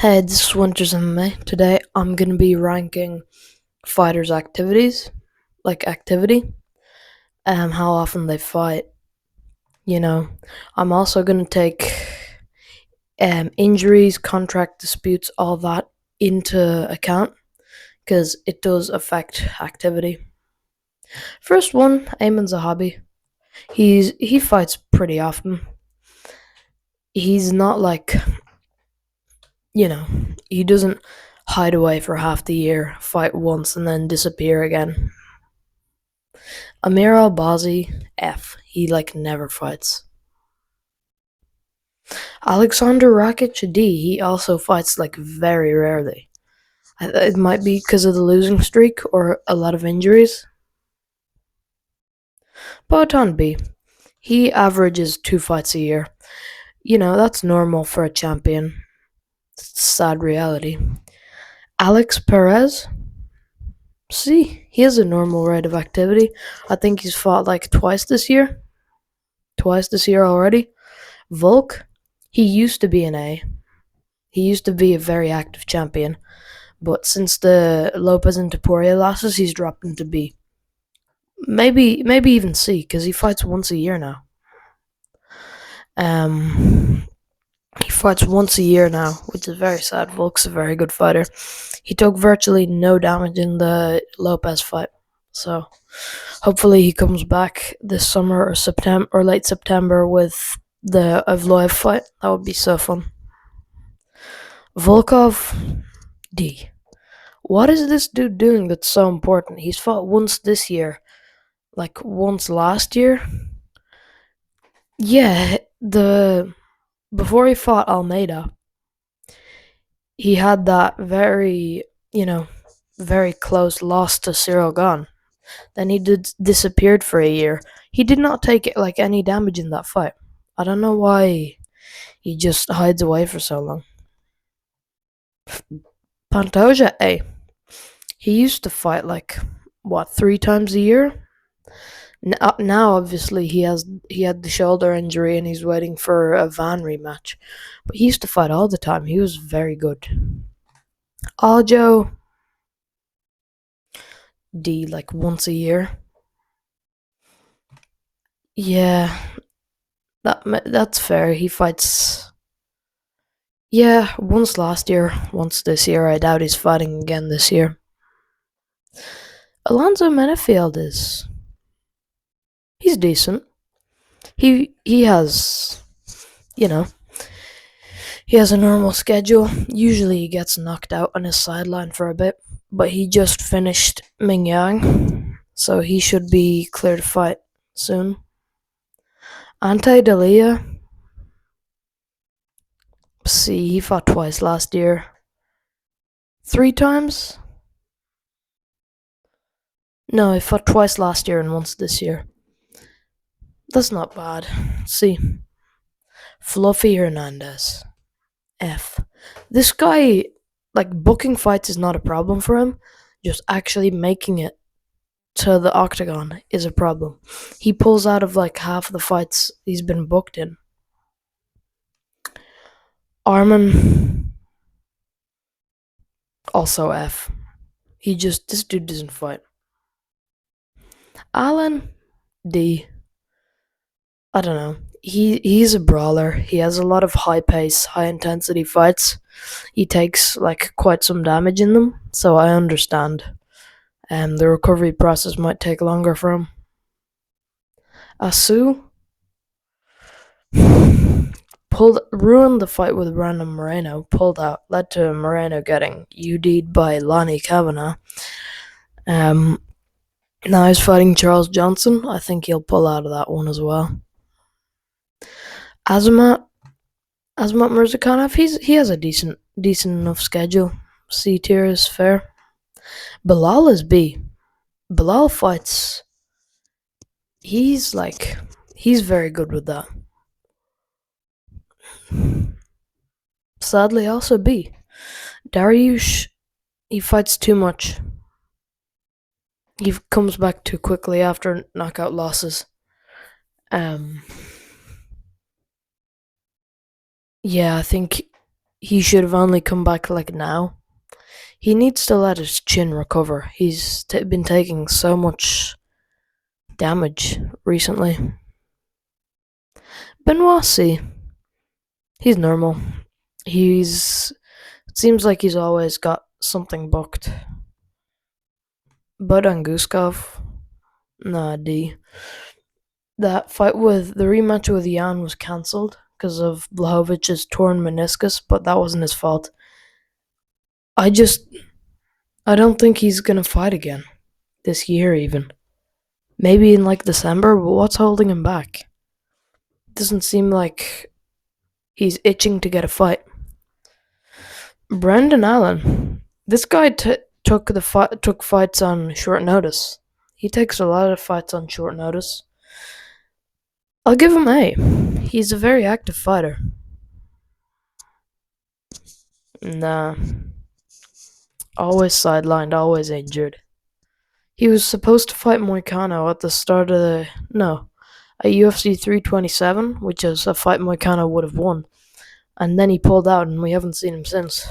Hey, this is Winters MMA. Today I'm gonna be ranking fighters' activities, like activity, how often they fight. You know, I'm also gonna take injuries, contract disputes, all that into account because it does affect activity. First one, Ayman Zahabi. He fights pretty often. He's not like you know, he doesn't hide away for half the year, fight once, and then disappear again. Amir Albazi, F. He never fights. Alexander Rakic, D. He also fights very rarely. It might be because of the losing streak or a lot of injuries. Botan B. He averages 2 fights a year. That's normal for a champion. It's a sad reality. Alex Perez. C. He has a normal rate of activity. I think he's fought twice this year. Twice this year already. Volk. He used to be an A. He used to be a very active champion, but since the Lopez and Topuria losses, he's dropped into B. Maybe even C, because he fights once a year now. He fights once a year now, which is very sad. Volk's a very good fighter. He took virtually no damage in the Lopez fight, so hopefully he comes back this summer or September or late September with the Evloev fight. That would be so fun. Volkov, D. What is this dude doing that's so important? He's fought once this year, once last year. Yeah, the before he fought Almeida, he had that very close loss to Cyril Gane. Then he disappeared for a year. He did not take any damage in that fight. I don't know why he just hides away for so long. Pantoja A. He used to fight 3 times a year. Now obviously he had the shoulder injury and he's waiting for a Van rematch. But he used to fight all the time. He was very good. Aljo D once a year. Yeah, that's fair. He fights once last year, once this year. I doubt he's fighting again this year. Alonzo Menefield he's decent. He has he has a normal schedule. Usually he gets knocked out on his sideline for a bit, but he just finished Ming Yang, so he should be clear to fight soon. Ante Dalia. See, he fought twice last year. 3 times? No, he fought twice last year and once this year. That's not bad. See. Fluffy Hernandez. F. This guy, booking fights is not a problem for him. Just actually making it to the octagon is a problem. He pulls out of half of the fights he's been booked in. Arman. Also F. This dude doesn't fight. Alan D. I don't know. He's a brawler. He has a lot of high pace, high intensity fights. He takes quite some damage in them, so I understand. The recovery process might take longer for him. Asu ruined the fight with Brandon Moreno. Pulled out, led to Moreno getting UD'd by Lonnie Kavanagh. Now he's fighting Charles Johnson. I think he'll pull out of that one as well. Azamat Mirzakhanov, he has a decent enough schedule. C tier is fair. Bilal is B. Bilal fights. He's very good with that. Sadly, also B. Dariush, he fights too much. He comes back too quickly after knockout losses. Yeah, I think he should have only come back like now. He needs to let his chin recover. He's been taking so much damage recently. Benoit, see, he's normal. He's it seems like he's always got something booked. Bud and Guskov, nah, D. That fight with the rematch with Jan was cancelled because of Blahovic's torn meniscus, but that wasn't his fault. I just I don't think he's gonna fight again this year even. Maybe in like December, but what's holding him back? Doesn't seem like he's itching to get a fight. Brendan Allen, this guy took fights on short notice. He takes a lot of fights on short notice. I'll give him A. He's a very active fighter. Nah, always sidelined, always injured. He was supposed to fight Moicano at the start of the no, at UFC 327, which is a fight Moicano would have won, and then he pulled out, and we haven't seen him since.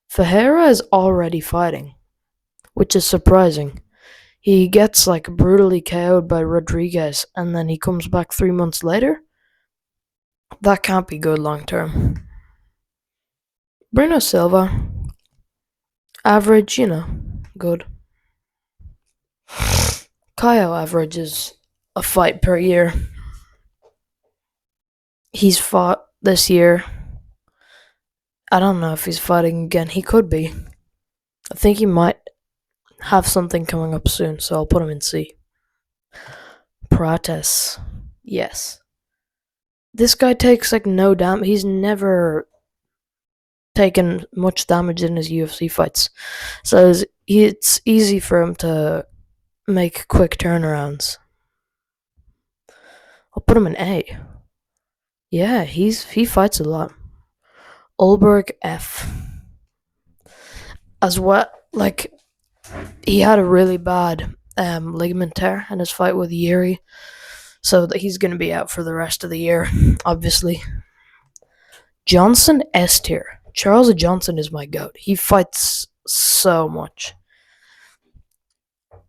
Ferreira is already fighting, which is surprising. He gets like brutally KO'd by Rodriguez, and then he comes back 3 months later. That can't be good long term. Bruno Silva, average, good. Kyle averages a fight per year. He's fought this year. I don't know if he's fighting again. He could be. I think he might have something coming up soon, so I'll put him in C. Prates, yes. This guy takes like no damage. He's never taken much damage in his UFC fights, so it's easy for him to make quick turnarounds. I'll put him in A. Yeah, he fights a lot. Ulberg F. As well, like he had a really bad ligament tear in his fight with Yuri, so that he's going to be out for the rest of the year, obviously. Johnson S tier. Charles Johnson is my goat. He fights so much.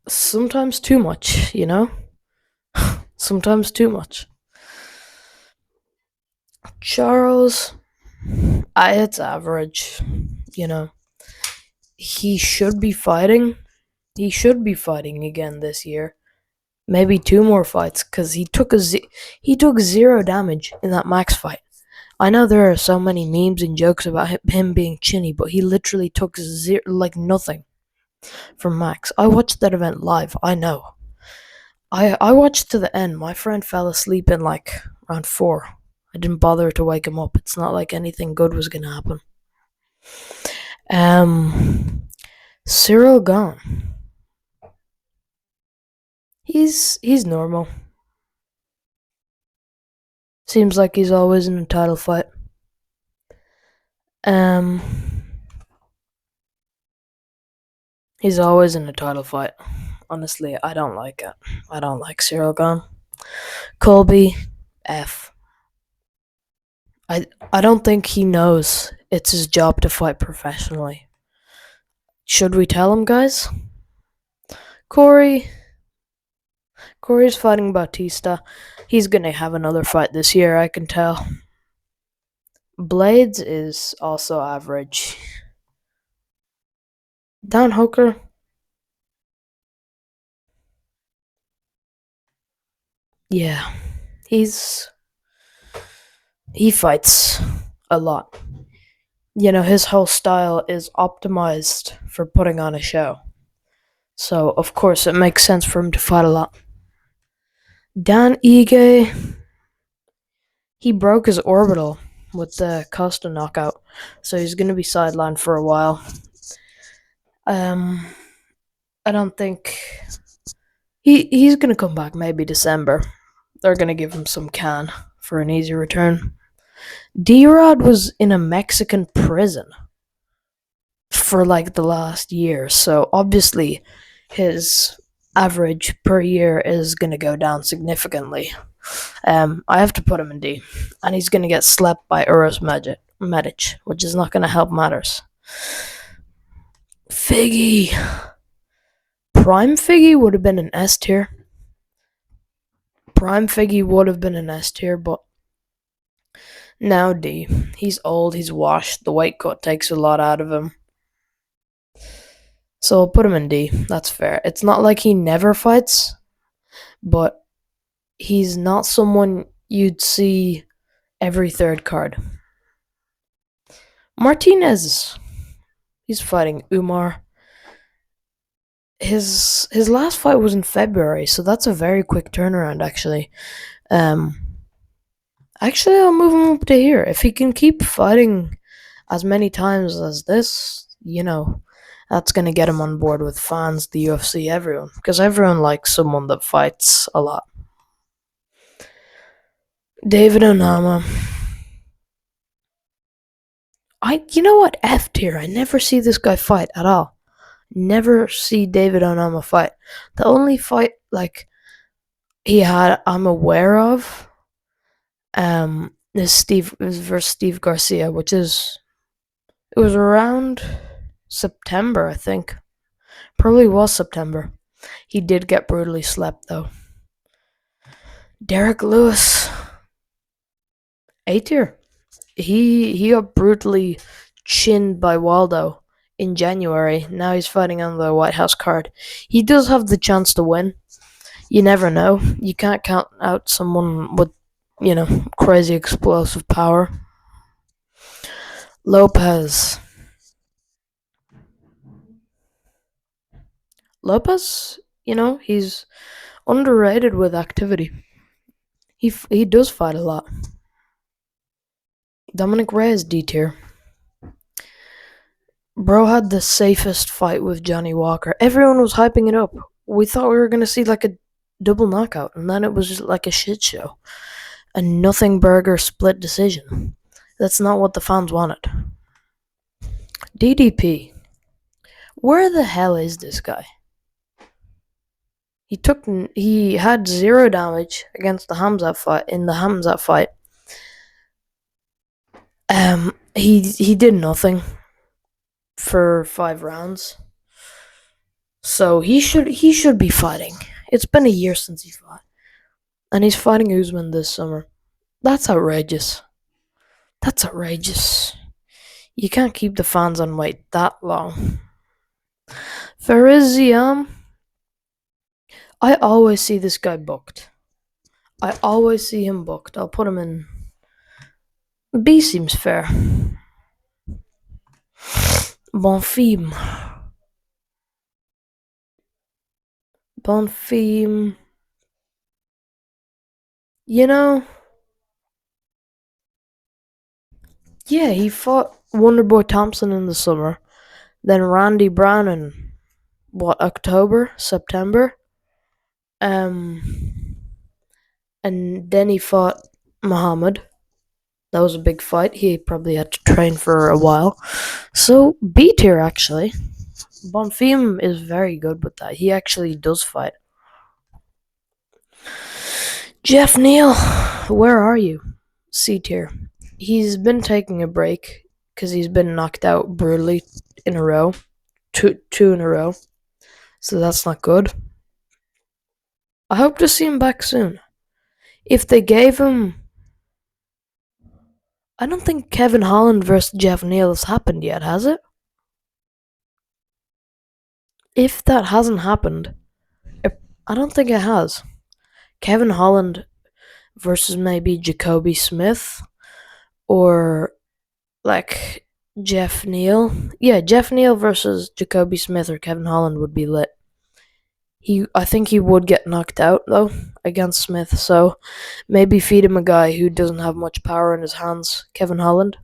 Sometimes too much, Sometimes too much. Charles, it's average, He should be fighting. He should be fighting again this year. Maybe 2 more fights, because he took 0 damage in that Max fight. I know there are so many memes and jokes about him being chinny, but he literally took nothing from Max. I watched that event live. I know. I watched to the end. My friend fell asleep in like round 4. I didn't bother to wake him up. It's not like anything good was gonna happen. Cyril Gahn. He's normal. Seems like he's always in a title fight. He's always in a title fight. Honestly, I don't like it. I don't like Cyril Gahn. Colby F. I don't think he knows it's his job to fight professionally. Should we tell him, guys? Corey's fighting Bautista. He's gonna have another fight this year, I can tell. Blades is also average. Dan Hooker. Yeah, he fights a lot. His whole style is optimized for putting on a show. So, of course, it makes sense for him to fight a lot. Dan Ige, he broke his orbital with the Costa knockout, so he's going to be sidelined for a while. I don't think he's going to come back maybe December. They're going to give him some can for an easy return. D-Rod was in a Mexican prison for like the last year, so obviously his average per year is going to go down significantly. I have to put him in D, and he's going to get slapped by Uros Magic. Medic, which is not going to help matters. Figgy. Prime Figgy would have been an S tier. Prime Figgy would have been an S tier, but now D. He's old, he's washed. The weight cut takes a lot out of him. So I'll put him in D. That's fair. It's not like he never fights, but he's not someone you'd see every third card. Martinez. He's fighting Umar. His last fight was in February, so that's a very quick turnaround actually. Um Actually I'll move him up to here. If he can keep fighting as many times as this, that's gonna get him on board with fans, the UFC, everyone. Because everyone likes someone that fights a lot. David Onama. You know what? F tier. I never see this guy fight at all. Never see David Onama fight. The only fight he had I'm aware of is versus Steve Garcia, which is it was around September, I think. Probably was September. He did get brutally slept though. Derek Lewis, A tier. He got brutally chinned by Waldo in January. Now he's fighting on the White House card. He does have the chance to win. You never know. You can't count out someone with, crazy explosive power. Lopez. Lopez, he's underrated with activity. He does fight a lot. Dominic Reyes D tier. Bro had the safest fight with Johnny Walker. Everyone was hyping it up. We thought we were gonna see like a double knockout, and then it was just like a shit show. A nothing burger split decision. That's not what the fans wanted. DDP. Where the hell is this guy? He had 0 damage against the Hamzat fight in the Hamzat fight. He did nothing for 5 rounds. So he should be fighting. It's been a year since he fought. And he's fighting Usman this summer. That's outrageous. That's outrageous. You can't keep the fans on wait that long. Fariziam. I always see this guy booked. I always see him booked. I'll put him in. B seems fair. Bonfim. Yeah, he fought Wonderboy Thompson in the summer. Then Randy Brown in October, September. And then he fought Muhammad. That was a big fight. He probably had to train for a while. So B tier actually. Bonfim is very good with that. He actually does fight. Jeff Neal, where are you? C tier. He's been taking a break because he's been knocked out brutally in a row. Two in a row. So that's not good. I hope to see him back soon. If they gave him... I don't think Kevin Holland versus Jeff Neal has happened yet, has it? If that hasn't happened, I don't think it has. Kevin Holland versus maybe Jacoby Smith or like Jeff Neal. Yeah, Jeff Neal versus Jacoby Smith or Kevin Holland would be lit. I think he would get knocked out though against Smith, so maybe feed him a guy who doesn't have much power in his hands, Kevin Holland.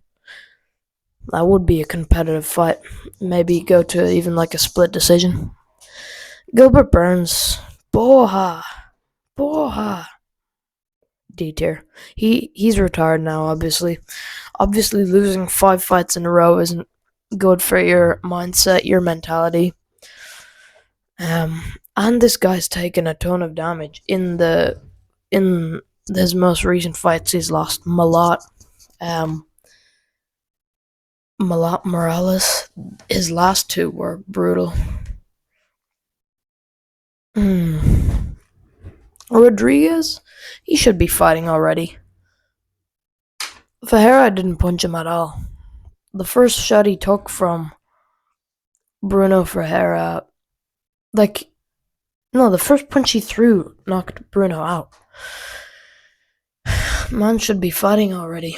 That would be a competitive fight. Maybe go to even like a split decision. Gilbert Burns, Boha. D tier. He's retired now, obviously. Obviously, losing 5 fights in a row isn't good for your mindset, your mentality. And this guy's taken a ton of damage in his most recent fights. He's lost a lot. Morales, his last two were brutal. Hmm. Rodriguez, he should be fighting already. Ferreira didn't punch him at all. The first shot he took from Bruno Ferreira, like, no, the first punch he threw knocked Bruno out. Man should be fighting already.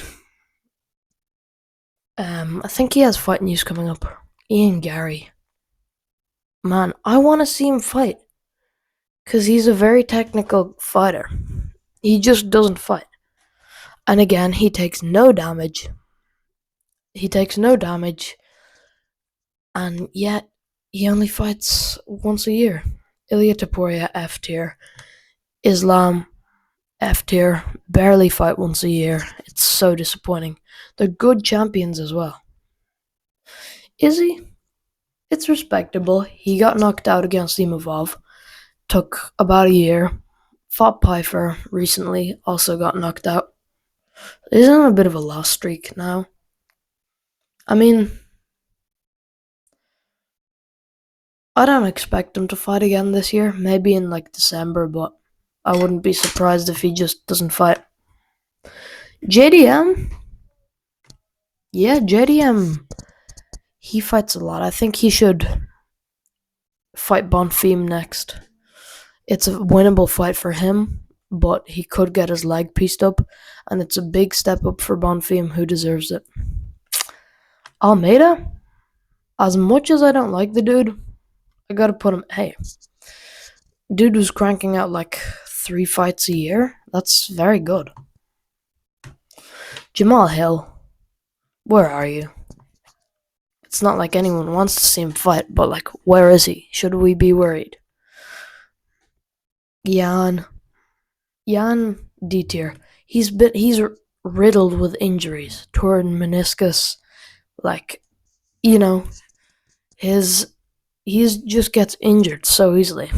I think he has fight news coming up. Ian Gary. Man, I want to see him fight. Because he's a very technical fighter. He just doesn't fight. And again, he takes no damage. He takes no damage. And yet, he only fights once a year. Ilya Taporia, F tier. Islam, F tier. Barely fight once a year. It's so disappointing. They're good champions as well. Is he? It's respectable. He got knocked out against Imavov. Took about a year. Fought Pfeiffer recently. Also got knocked out. He's on a bit of a lost streak now. I mean, I don't expect him to fight again this year. Maybe in like December, but I wouldn't be surprised if he just doesn't fight. JDM? Yeah, JDM. He fights a lot. I think he should fight Bonfim next. It's a winnable fight for him, but he could get his leg pieced up, and it's a big step up for Bonfim, who deserves it. Almeida? As much as I don't like the dude, I gotta put him. Hey, dude was cranking out like 3 fights a year. That's very good. Jamal Hill, where are you? It's not like anyone wants to see him fight, but like, where is he? Should we be worried? Jan D tier. He's riddled with injuries, torn meniscus. Like, you know, he's just gets injured so easily.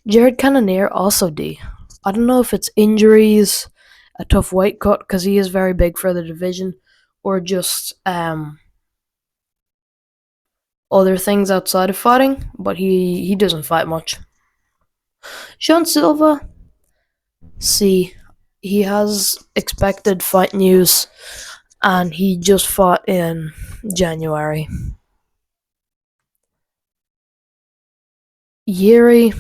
Jared Cannonier also D. I don't know if it's injuries, a tough weight cut because he is very big for the division, or just other things outside of fighting. But he doesn't fight much. Sean Silva, C. He has expected fight news, and he just fought in January. Yuri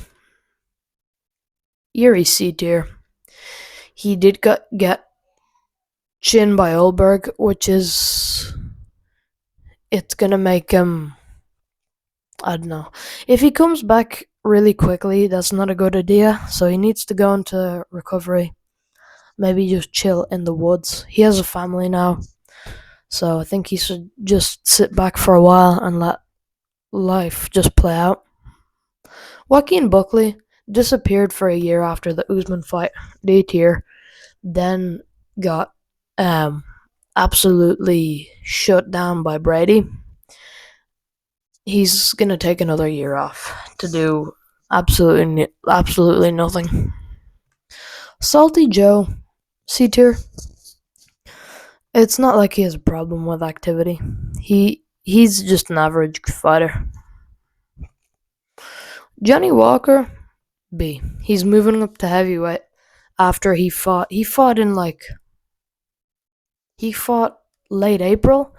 C tier. He did get chin by Olberg, which is it's gonna make him. I don't know. If he comes back really quickly, that's not a good idea. So he needs to go into recovery. Maybe just chill in the woods. He has a family now, so I think he should just sit back for a while and let life just play out. Joaquin Buckley disappeared for a year after the Usman fight, D tier, then got um, absolutely shut down by Brady. He's gonna take another year off to do absolutely nothing. Salty Joe, C tier. It's not like he has a problem with activity. He's just an average fighter. Johnny Walker, B. He's moving up to heavyweight after he fought. He fought late April,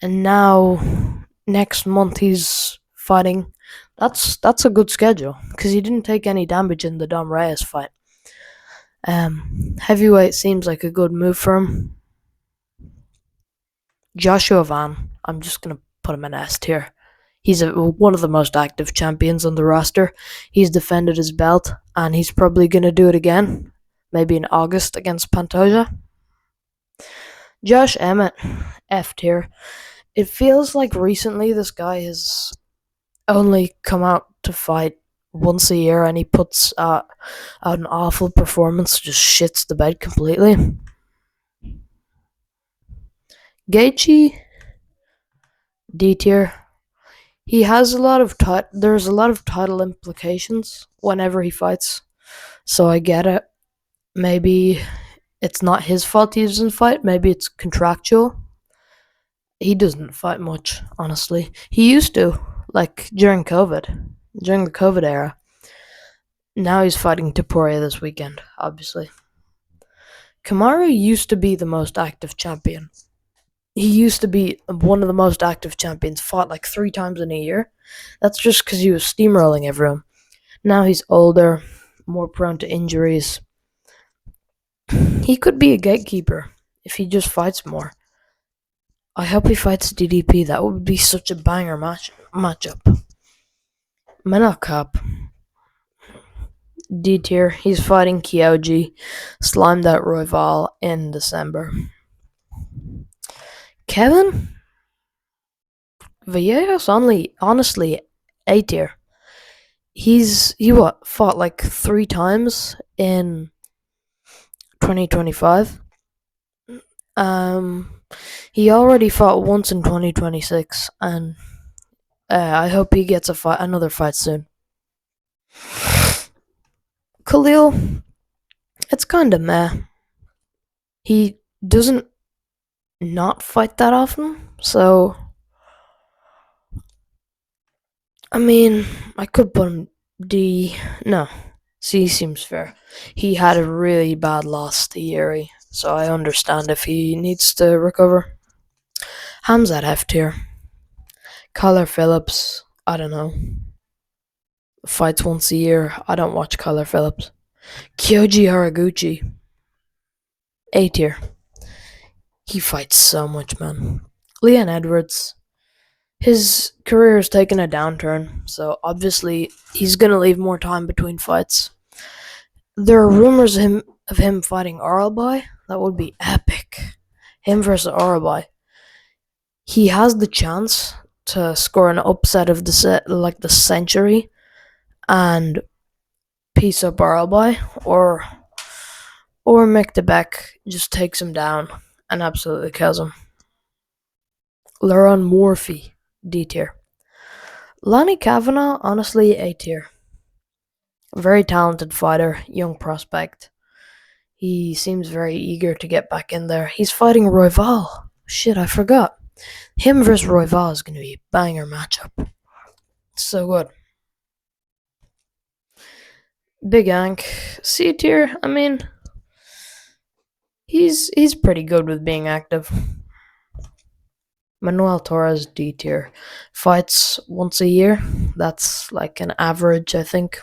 and now next month he's fighting. That's a good schedule because he didn't take any damage in the Dom Reyes fight. Heavyweight seems like a good move for him. Joshua Van, I'm just gonna put him in S tier. He's one of the most active champions on the roster. He's defended his belt, and he's probably gonna do it again, maybe in August against Pantoja. Josh Emmett, F tier. It feels like recently this guy has only come out to fight once a year, and he puts out an awful performance, just shits the bed completely. Gaethje, D tier. He has there's a lot of title implications whenever he fights, so I get it. Maybe it's not his fault he doesn't fight. Maybe it's contractual. He doesn't fight much, honestly. He used to, like during the COVID era. Now he's fighting Taporia this weekend, obviously. Kamaru used to be the most active champion. He used to be one of the most active champions, fought like 3 times in a year. That's just because he was steamrolling everyone. Now he's older, more prone to injuries. He could be a gatekeeper if he just fights more. I hope he fights DDP. That would be such a banger matchup. Manel Cup. D tier. He's fighting Kyoji. Slimed out Royval in December. Kevin Villegas only honestly A tier. He fought like 3 times in 2025. Um, he already fought once in 2026, and I hope he gets another fight soon. Khalil, it's kind of meh. He doesn't not fight that often, so I mean, I could put him D. No, C seems fair. He had a really bad loss to Yuri, so I understand if he needs to recover. Hamzat F tier. Kyler Phillips, I don't know. Fights once a year. I don't watch Kyler Phillips. Kyoji Haraguchi, A tier. He fights so much, man. Leon Edwards, his career has taken a downturn, so obviously he's gonna leave more time between fights. There are rumors of him fighting Arabai. That would be epic. Him versus Arabai. He has the chance to score an upset of the century and piece up Arabai, or Mekdebek just takes him down and absolutely kills him. Laron Morphy, D tier. Lonnie Kavanagh, honestly, A tier. Very talented fighter, young prospect. He seems very eager to get back in there. He's fighting Royval. Shit, I forgot. Him versus Royval is going to be a banger matchup. So good. Big Ank, C tier. I mean, he's pretty good with being active. Manuel Torres, D tier. Fights once a year. That's like an average, I think.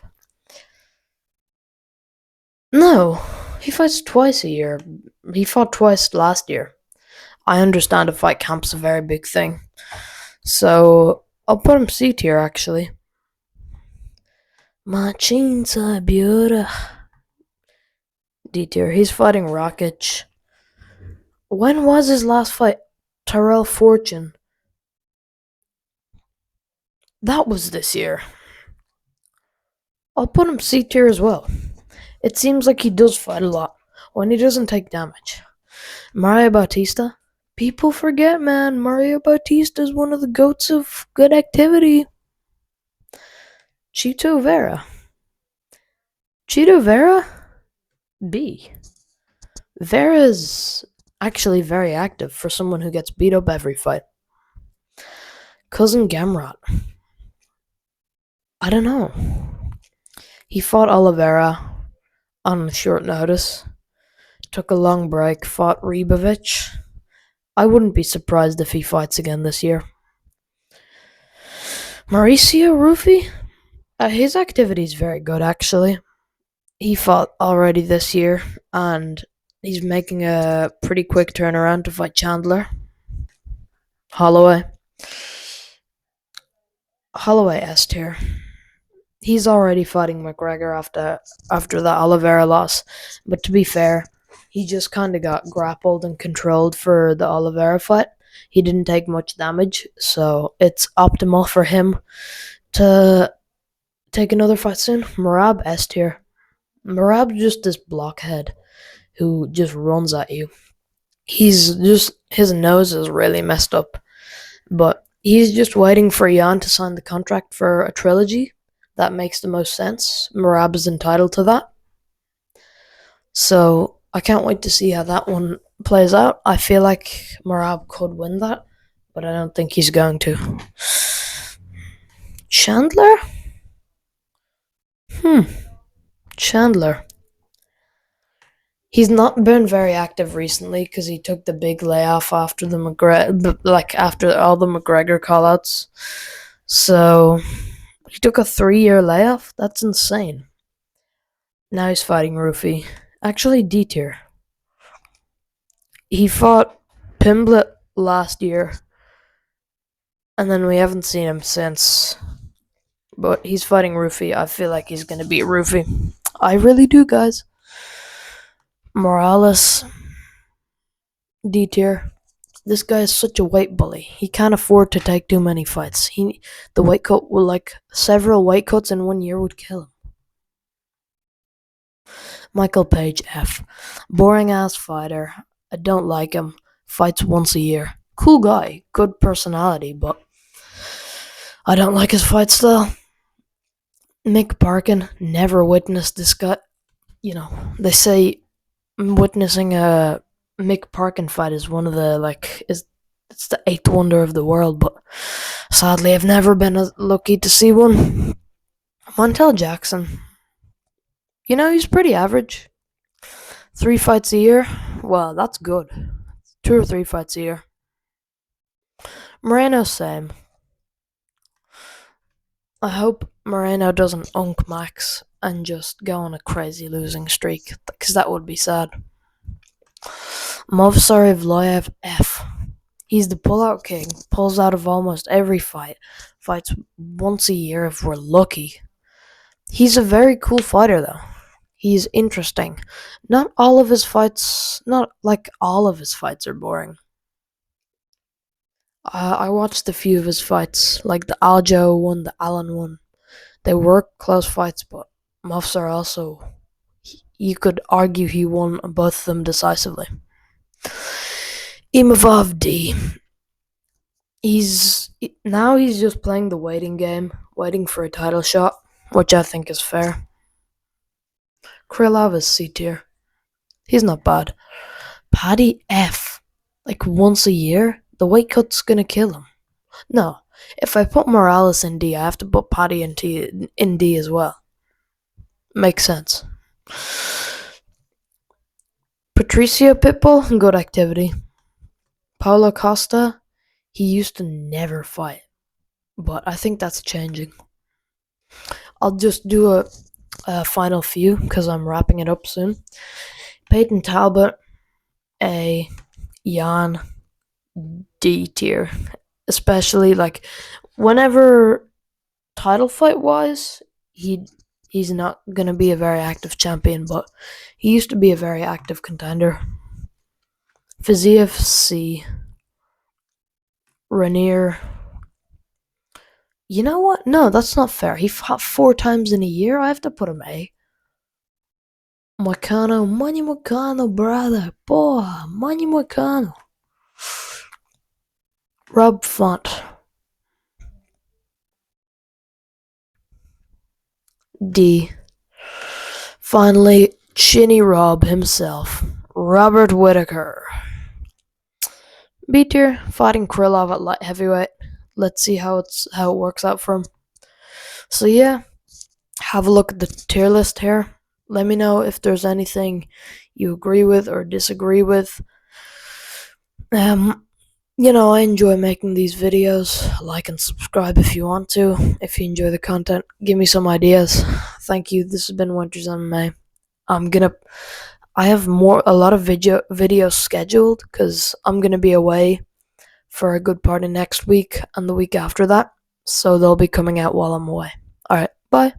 No, he fights twice a year. He fought twice last year. I understand a fight camp's a very big thing. So I'll put him C tier actually. Machinsa Biura. D tier. He's fighting Rakic. When was his last fight? Tyrell Fortune. That was this year. I'll put him C tier as well. It seems like he does fight a lot when he doesn't take damage. Mario Bautista. People forget, man. Mario Bautista is one of the goats of good activity. Chito Vera. Chito Vera? B. Vera's actually very active for someone who gets beat up every fight. Cousin Gamrot. I don't know. He fought Oliveira on short notice. Took a long break, fought Ribovic. I wouldn't be surprised if he fights again this year. Mauricio Rufy? His activity is very good, actually. He fought already this year, and he's making a pretty quick turnaround to fight Chandler. Holloway S tier. He's already fighting McGregor after the Oliveira loss, but to be fair, he just kind of got grappled and controlled for the Oliveira fight. He didn't take much damage, so it's optimal for him to take another fight soon. Merab S tier. Merab's just this blockhead who just runs at you. His nose is really messed up, but he's just waiting for Jan to sign the contract for a trilogy. That makes the most sense. Merab is entitled to that. So I can't wait to see how that one plays out. I feel like Merab could win that, but I don't think he's going to. Chandler? Hmm. Chandler. He's not been very active recently because he took the big layoff after after all the McGregor callouts. So he took a 3-year layoff. That's insane. Now he's fighting Rufy. Actually, D tier. He fought Pimblett last year, and then we haven't seen him since. But he's fighting Rufy. I feel like he's gonna beat Rufy. I really do, guys. Morales, D tier. This guy is such a weight bully. He can't afford to take too many fights. The white coat will several white coats in 1 year would kill him. Michael Page F. Boring ass fighter. I don't like him. Fights once a year. Cool guy, good personality, but I don't like his fight style. Mick Parkin, never witnessed this guy. They say witnessing a Mick Parkin fight is one of it's the eighth wonder of the world, but sadly I've never been lucky to see one. Montel Jackson, he's pretty average. 3 fights a year, well, that's good. 2 or 3 fights a year. Moreno, same. I hope Moreno doesn't unk Max and just go on a crazy losing streak, because that would be sad. Movsar Evloev F. He's the pullout king, pulls out of almost every fight, fights once a year if we're lucky. He's a very cool fighter, though. He's interesting. Not all of his fights are boring. I watched a few of his fights, like the Aljo one, the Allen one. They were close fights, but Movsar also, you could argue he won both of them decisively. Imavov D. He's just playing the waiting game, waiting for a title shot, which I think is fair. Krylov is C tier. He's not bad. Paddy F. Once a year, the weight cut's gonna kill him. No, if I put Morales in D, I have to put Paddy in D as well. Makes sense. Patricio Pitbull, good activity. Paulo Costa, he used to never fight, but I think that's changing. I'll just do a final few because I'm wrapping it up soon. Peyton Talbot, A. Jan, D tier. Especially whenever title fight wise, he's not gonna be a very active champion, but he used to be a very active contender. Fiziev C. Rainier. You know what? No, that's not fair. He fought 4 times in a year. I have to put him A. Moicano, Manny Moicano, brother. Boy, Manny Moicano. Rob Font. D. Finally, Chinny Rob himself. Robert Whittaker. B tier, fighting Krylov at light heavyweight. Let's see how it works out for him. So yeah, have a look at the tier list here. Let me know if there's anything you agree with or disagree with. I enjoy making these videos. Like and subscribe if you want to. If you enjoy the content, give me some ideas. Thank you. This has been Winters MMA. I have a lot of videos scheduled because I'm gonna be away for a good part of next week and the week after that. So they'll be coming out while I'm away. Alright, bye.